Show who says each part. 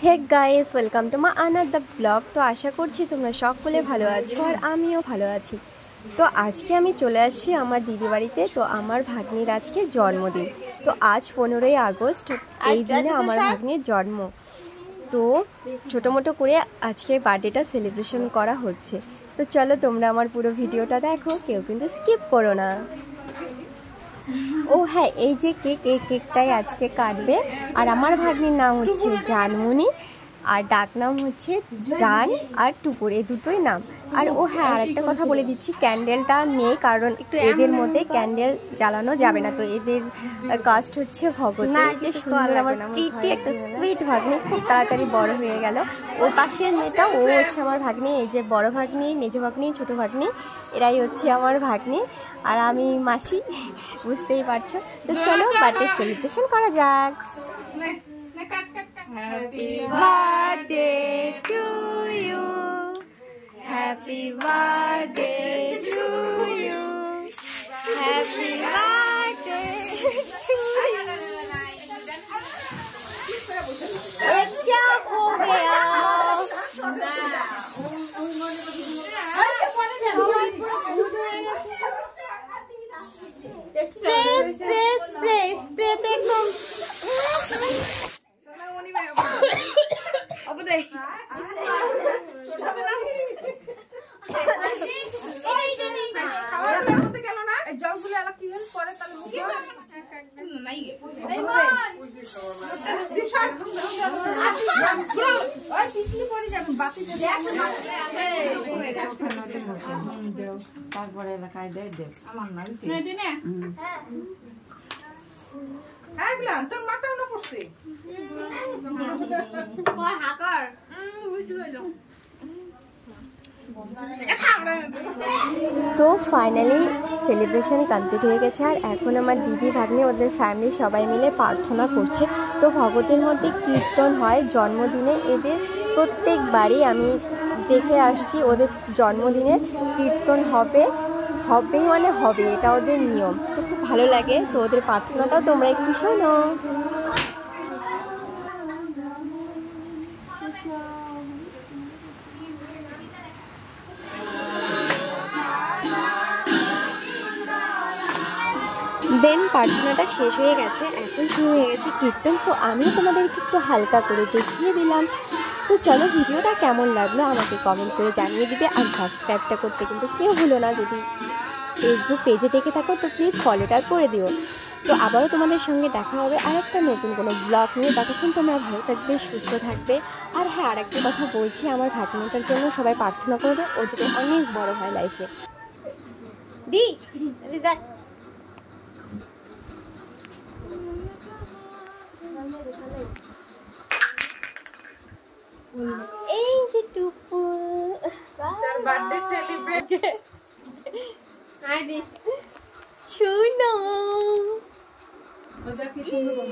Speaker 1: Hey guys, welcome to my another blog. তো আশা করছি তোমরা সকলে ভালো আছো আর আমিও ভালো আছি। তো আজকে আমি চলে আসছি আমার দিদি বাড়িতে। তো আমার ভাগ্নির আজকে জন্মদিন। তো আজ 15ই আগস্ট, এই দিনে আমার ভাগ্নির জন্ম। তো ছোটো মোটো করে আজকে বার্থডেটা সেলিব্রেশন করা হচ্ছে। তো চলো তোমরা আমার পুরো ভিডিওটা দেখো, কেউ কিন্তু স্কিপ করো না। ও হ্যাঁ, এই যে কেক, এই কেকটাই আজকে কাটবে। আর আমার ভাগ্নির নাম হচ্ছে জানমণি, আর ডাক নাম হচ্ছে জান আর টুকুর, এই দুটোই নাম। আর ও হ্যাঁ, আর একটা কথা বলে দিচ্ছি, ক্যান্ডেলটা নেই, কারণ একটু এদের মধ্যে ক্যান্ডেল জ্বালানো যাবে না। তো এদের কাস্ট হচ্ছে ভগত। যে সুন্দর আমার প্রিটি একটা সুইট ভাগ্নি, খুব তাড়াতাড়ি বড় হয়ে গেল। ওর পাশের মেয়েটা, ও হচ্ছে আমার ভাগ্নি। এই যে বড় ভাগ্নি, মেজো ভাগ্নি, ছোটো ভাগ্নি, এরাই হচ্ছে আমার ভাগ্নি। আর আমি মাসি, বুঝতেই পারছো। তো চলো বার্থডে সেলিব্রেশন করা যাক। Happy birthday to you, happy birthday to you, happy birthday to you। क्या हो गया? स्प्रे देखो।
Speaker 2: তারপরে এলাকায় দেয় দেব আমার নাই তোর মাথাও না পড়ছে
Speaker 1: তো ফাইনালি সেলিব্রেশন কমপ্লিট হয়ে গেছে। আর এখন আমার দিদি ভাগ্নি ওদের ফ্যামিলি সবাই মিলে প্রার্থনা করছে। তো ভগতের মধ্যে কীর্তন হয় জন্মদিনে, এদের প্রত্যেকবারই আমি দেখে আসছি ওদের জন্মদিনে কীর্তন হবেই মানে হবে, এটা ওদের নিয়ম। তো খুব ভালো লাগে। তো ওদের প্রার্থনাটাও তোমরা একটু শোনো। দেন প্রার্থনাটা শেষ হয়ে গেছে, এখন শুরু হয়ে গেছে কীর্তন। তো আমিও তোমাদেরকে একটু হালকা করে দেখিয়ে দিলাম। তো চলো, ভিডিওটা কেমন লাগলো আমাকে কমেন্ট করে জানিয়ে দিবে। আর সাবস্ক্রাইবটা করতে কিন্তু কেউ ভুলো না। যদি ফেসবুক পেজে দেখে থাকো তো প্লিজ ফলোটা করে দিও। তো আবারও তোমাদের সঙ্গে দেখা হবে আর একটা নতুন কোনো ব্লগ নিয়ে। ততক্ষণ তোমরা ভালো থাকবে, সুস্থ থাকবে। আর হ্যাঁ, আরেকটা কথা বলছি, আমার ভাগ্নিটার জন্য সবাই প্রার্থনা করবে, ও যদি অনেক বড় হয় লাইফে। দিদা এই যে টুপু
Speaker 2: বার্থডে সেলিব্রেট
Speaker 1: আইদি শুনো।
Speaker 2: ওটা কি সুন্দর